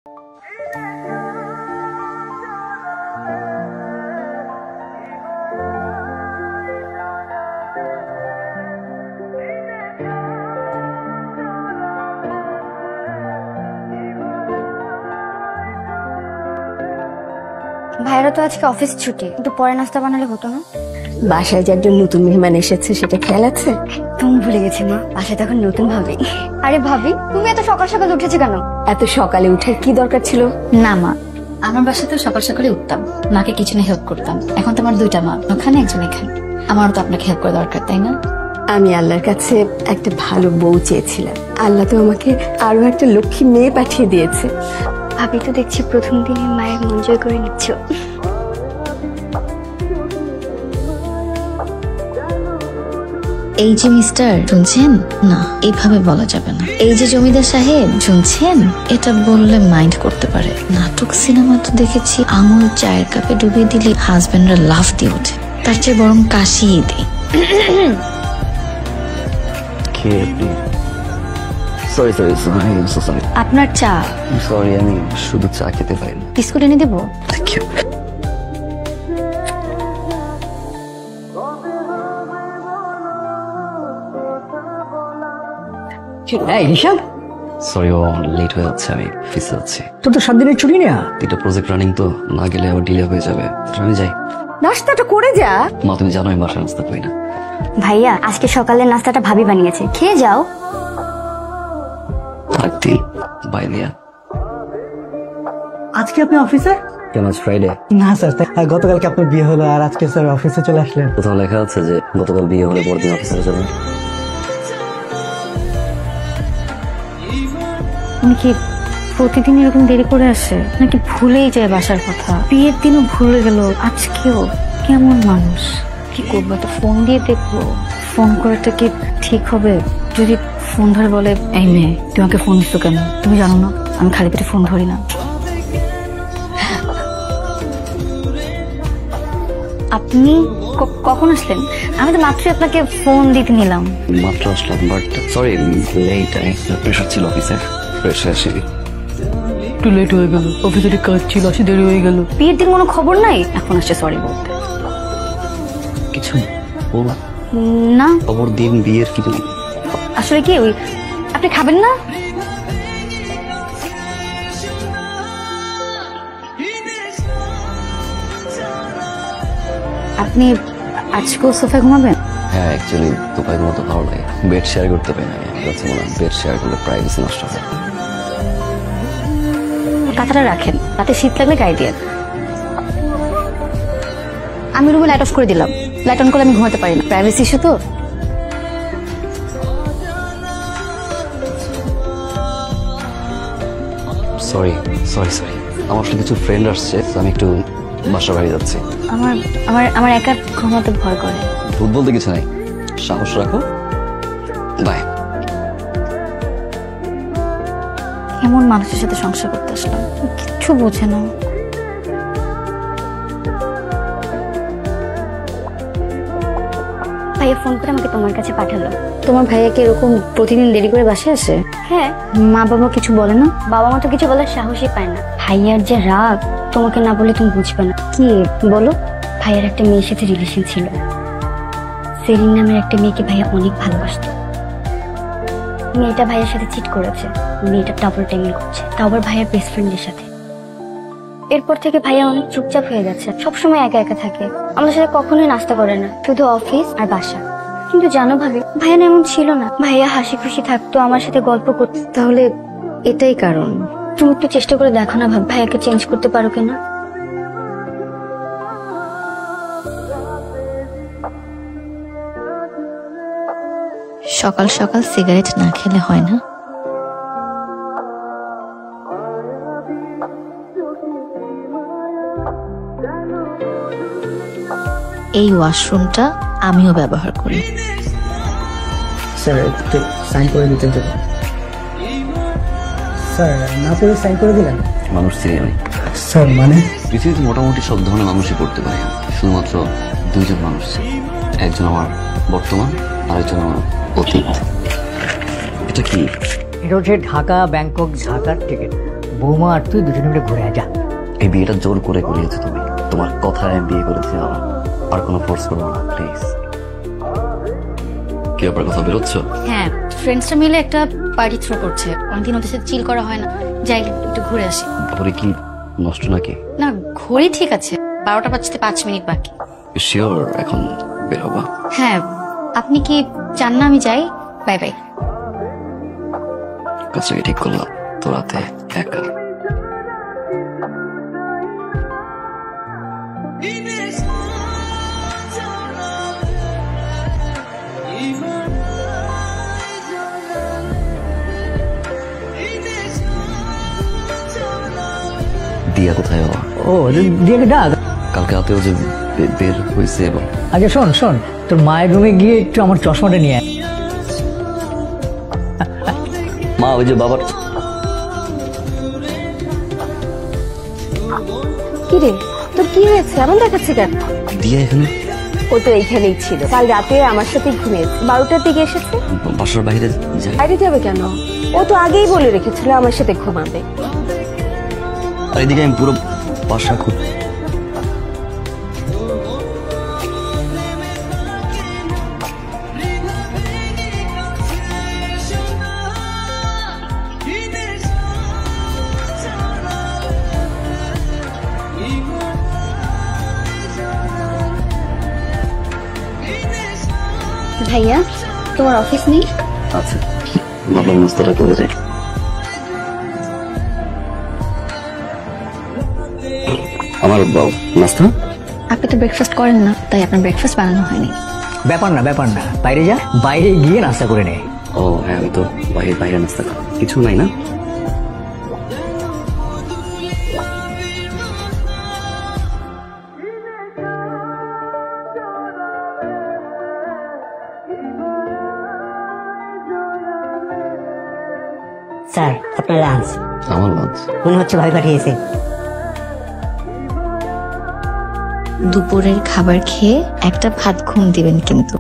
ভাইরা তো আজকে অফিস ছুটি, কিন্তু পরে নাস্তা বানালে হতো না? বাসায় যে একজন নতুন মেহমান এসেছে সেটা খেয়াল আছে? তুমি ভুলে গেছি মা, বাসায় তখন নতুন ভাবি। আরে ভাবি, তুমি এত সকাল সকাল উঠেছো কেন? এত সকালে উঠার কি দরকার ছিল? না মা, আমার বাসায় তো সকাল সকালে উঠতাম, মাকে কিচেনে হেল্প করতাম। এখন তো আমার দুইটা মা, ওখানে একজন এখানে। আমারও তো আপনাকে হেল্প করা দরকার, তাই না? আমি আল্লাহর কাছে একটা ভালো বউ চেয়েছিলাম, আল্লাহ তো আমাকে আরো একটা লক্ষ্মী মেয়ে পাঠিয়ে দিয়েছে। ভাবি তো দেখছি প্রথম দিনে মায়ের মন জয় করে নিচ্ছ। এই যে মিস্টার, শুনছেন? না, এইভাবে বলা যাবে না। এই যে জমিদার সাহেব, শুনছেন? এটা বললে মাইন্ড করতে পারে। নাটক সিনেমা তো দেখেছি, আঙুল চায়ের কাপে ডুবিয়ে দিলে হাজবেন্ডরা লাফ দিয়ে ওঠে। তার চেয়ে বরং কাশিয়ে দিই। আপনার চা। সরি, আমি শুধু চা খেতে পারি না। বিস্কুট এনে দেবো? সরি, ও লেট হয়ে যাচ্ছে, আমি অফিসে যাচ্ছি। তোর তো 7 দিনের ছুটি না। এটা প্রজেক্ট রানিং তো, না গেলে আবার ডিলে হয়ে যাবে। আমি যাই। নাস্তাটা করে যা। মা, তুমি জানো আমি বাসায় নাস্তা করি না। ভাইয়া, আজকে সকালের নাস্তাটা ভাবি বানিয়েছে, খেয়ে যাও। থাকতি বাই দিয়া। আজকে আপনি অফিসে? কেন, আজ ফ্রাইডে? না স্যার, গতকালকে আপনার বিয়ে হলো আর আজকে স্যার অফিসে চলে আসলেন। কোথাও লেখা আছে যে গতকাল বিয়ে হলে পরদিন অফিসে যাবে? উনি কি প্রতিদিন এরকম দেরি করে আসে, নাকি ভুলেই যায় বাসার কথা? বিয়ের দিনও ভুলে গেল, আজকেও। কেমন মানুষ! কি করবো, তো ফোন দিয়ে দেখবো। ফোন করাটা কি ঠিক হবে? যদি ফোন ধরে বলে, এই মেয়ে তোমাকে ফোন দিচ্ছ কেন? তুমি জানো না আমি খালি পেটে ফোন ধরি না। আপনি কখন আসলেন? আমি তো মাত্রই আপনাকে ফোন দিতে নিলাম। মাত্র আসলাম, বাট সরি লেট। প্রেশার ছিল অফিসে, প্রেশার আসেনি। একটু লেট হয়ে গেল, অফিসের কাজ ছিল, আসি দেরি হয়ে গেল। বিয়ের দিন কোনো খবর নাই, এখন আসছে সরি বলতে। কিছু বলবা না, খবর দিন বিয়ের কিছু। আসলে কি ওই, আপনি খাবেন না? আপনি আজকেও সোফায় ঘুমাবেন? হ্যাঁ, অ্যাকচুয়ালি তোপায় ঘুমাতে ভালো লাগে, বেড শেয়ার করতে পারি না। আমার কাছে মনে হয় বেড শেয়ার করলে প্রাইভেসি নষ্ট হয়। কাঁথাটা রাখেন, রাতে শীত লাগলে গায়ে দিয়ে। আমি রুমে লাইট অফ করে দিলাম, লাইট অন করলে আমি ঘুমাতে পারি না, প্রাইভেসি ইস্যু তো। সরি সরি সরি, আমার সাথে কিছু ফ্রেন্ড আসছে, আমি একটু বাসা বাড়ি যাচ্ছি। আমার আমার আমার একা ঘুমাতে ভয় করে। ভূত বলতে কিছু নাই, সাহস রাখো। বাই। এমন মানুষের সাথে সংসার করতে আসলাম, কিচ্ছু বোঝে না। ভাইয়া ফোন করে আমাকে তোমার কাছে পাঠালো। তোমার ভাইয়া কি এরকম প্রতিদিন দেরি করে বাসায় আসে? হ্যাঁ। মা বাবা কিছু বলে না? বাবা মা তো কিছু বলার সাহসই পায় না। ভাইয়ার যে রাগ, তোমাকে না বলে তুমি বুঝবে না। কি বলো? ভাইয়ার একটা মেয়ের সাথে রিলেশন ছিল, সেলিন নামের একটা মেয়েকে ভাইয়া অনেক ভালোবাসত। মেয়েটা ভাইয়ের সাথে চিট করেছে, মেয়েটা ডাবল টাইমিং করছে, তাও আবার ভাইয়ার বেস্ট ফ্রেন্ডের সাথে। এরপর থেকে ভাইয়া অনেক চুপচাপ হয়ে গেছে, সবসময় একা একা থাকে, আমাদের সাথে কখনোই নাস্তা করে না, শুধু অফিস আর বাসা। কিন্তু জানো ভাবি, ভাইয়া না এমন ছিল না, ভাইয়া হাসি খুশি থাকতো, আমার সাথে গল্প করতো। তাহলে এটাই কারণ? তুমি একটু চেষ্টা করে দেখো না ভাব, ভাইয়াকে চেঞ্জ করতে পারো কিনা। সকাল সকাল সিগারেট না খেলে হয় না? এই ওয়াশরুমটা আমিও ব্যবহার করি। স্যার একটু সাইন করে দিতে দেবেন? স্যার না করে সাইন করে দিলেন? মানুষ চিনি আমি স্যার। মানে পৃথিবীতে মোটামুটি সব ধরনের মানুষই পড়তে পারে, শুধুমাত্র দুইজন মানুষ, একজন আমার বর্তমান আর একজন আমার অতীত। এটা কি? এটা হচ্ছে ঢাকা ব্যাংকক ঢাকার টিকিট। বৌমা আর তুই দুজনে মিলে ঘুরে যা। এই বিয়েটা জোর করে করিয়েছো তুমি, তোমার কথায় আমি বিয়ে করেছি, আর কোনো ফোর্স করবো না প্লিজ। কি ব্যাপার, কথা বেরোচ্ছ? হ্যাঁ, ফ্রেন্ডসরা মিলে একটা পার্টি থ্রো করছে, অনেকদিন ওদের সাথে চিল করা হয় না, যাই একটু ঘুরে আসি। ঘড়ি কি নষ্ট নাকি? না, ঘড়ি ঠিক আছে, 12টা বাজতে 5 মিনিট বাকি। শিওর এখন বের হবা? হ্যাঁ, আপনি কি চান না আমি যাই? Bye bye. কাজটাকে ঠিক করলাম তো, রাতে একা। দিয়া কোথায় বাবা? ও দিয়াকে ডাক। কালকে রাতেও যে বের হয়েছে। এবং আচ্ছা শোন শোন, তোর মায়ের রুমে গিয়ে একটু আমার চশমাটা নিয়ে আয়। মা ওই যে বাবার। কি রে, তোর কি হয়েছে? এমন দেখাচ্ছে কেন? দিয়া এখানে? ও তো এইখানেই ছিল, কাল রাতে আমার সাথে ঘুমিয়েছে, 12টার দিকে এসেছে। বাসার বাইরে যায়? বাইরে যাবে কেন? ও তো আগেই বলে রেখেছিল আমার সাথে ঘুমাবে। আর এদিকে আমি পুরো বাসা খুব। ভাইয়া, তোমার অফিস নেই? আচ্ছা, বাবার নাস্তাটা করে যাই। আমার নাস্তা? আপনি তো ব্রেকফাস্ট করেন না, তাই আপনার ব্রেকফাস্ট বানানো হয়নি। ব্যাপার না ব্যাপার না, বাইরে যা, বাইরে গিয়ে নাস্তা করে নে। ও হ্যাঁ, আমি তো বাইরে নাস্তা খাই। কিছু নাই না? স্যার আপনার লাঞ্চ। আমার লাঞ্চ? মনে হচ্ছে ভাই পাঠিয়েছে। দুপুরের খাবার খেয়ে একটা ভাত ঘুম দিবেন কিন্তু।